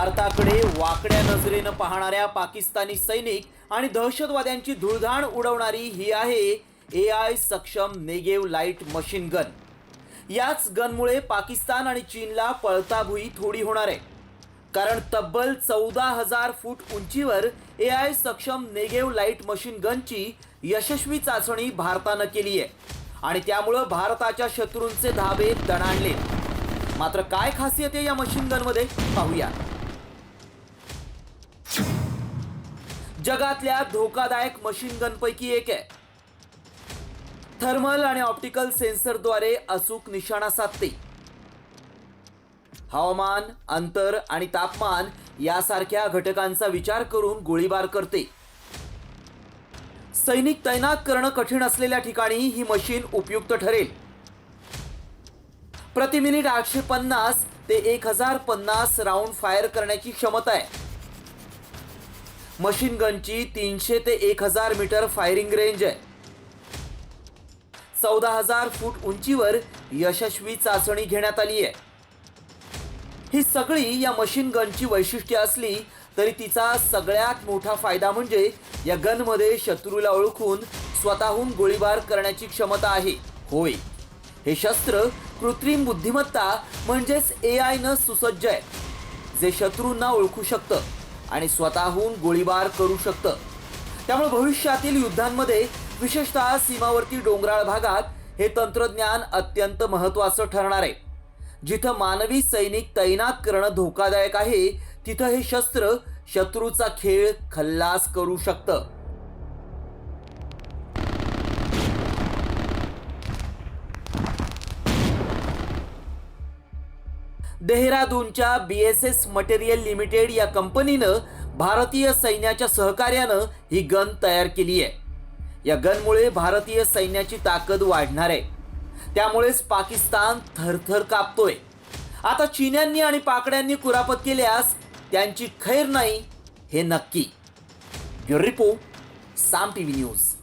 भारताकडे वाकड्या नजरेनं पाहणाऱ्या पाकिस्तानी सैनिक आणि दहशतवाद्यांची धुळधाण उडवणारी ही आहे AI सक्षम नेगेव लाईट मशीन गन। याच गनमुळे पाकिस्तान आणि चीनला पळताभुई थोडी होणार आहे, कारण तब्बल 14,000 फूट उंचीवर AI सक्षम नेगेव लाईट मशीन गनची यशस्वी चाचणी भारतानं केली आहे आणि त्यामुळे भारताच्या शत्रूंचे धाबे दणाणले। मात्र काय खासियत आहे या मशीन गनमध्ये पाहूया। जगातल्या धोकादायक मशीन गनपैकी एक आहे। थर्मल आणि ऑप्टिकल सेन्सरद्वारे अचूक निशाणा साधते। हवामान, अंतर आणि तापमान यासारख्या घटकांचा विचार करून गोळीबार करते। सैनिक तैनात करणं कठीण असलेल्या ठिकाणी ही मशीन उपयुक्त ठरेल। प्रति मिनिट 850 ते 1050 राऊंड फायर करण्याची क्षमता आहे। मशीन गनची 300 ते 1000 मीटर फायरिंग रेंज आहे। 14,000 फूट उंचीवर यशस्वी चाचणी घेण्यात आली आहे। ही सगळी या मशीन गनची वैशिष्ट्ये असली तरी तिचा सगळ्यात मोठा फायदा म्हणजे या गनमध्ये शत्रूला ओळखून स्वतःहून गोळीबार करण्याची क्षमता आहे। होय, हे शस्त्र कृत्रिम बुद्धिमत्ता म्हणजेच AI न सुसज्ज आहे, जे शत्रूंना ओळखू शकतं आणि स्वतःहून गोळीबार करू शकतं। त्यामुळे भविष्यातील युद्धांमध्ये, विशेषतः सीमावर्ती डोंगराळ भागात, हे तंत्रज्ञान अत्यंत महत्त्वाचं ठरणार आहे। जिथं मानवी सैनिक तैनात करणं धोकादायक आहे, तिथं हे शस्त्र शत्रूचा खेळ खल्लास करू शकतं। देहरादूनच्या BSS मटेरियल लिमिटेड या कंपनीनं भारतीय सैन्याच्या सहकार्यानं ही गन तयार केली आहे। या गनमुळे भारतीय सैन्याची ताकद वाढणार आहे। त्यामुळेच पाकिस्तान थरथर कापतोय। आता चीन्यांनी आणि पाकड्यांनी कुरापत केल्यास त्यांची खैर नाही, हे नक्की। ब्युरो रिपोर्ट, साम TV न्यूज।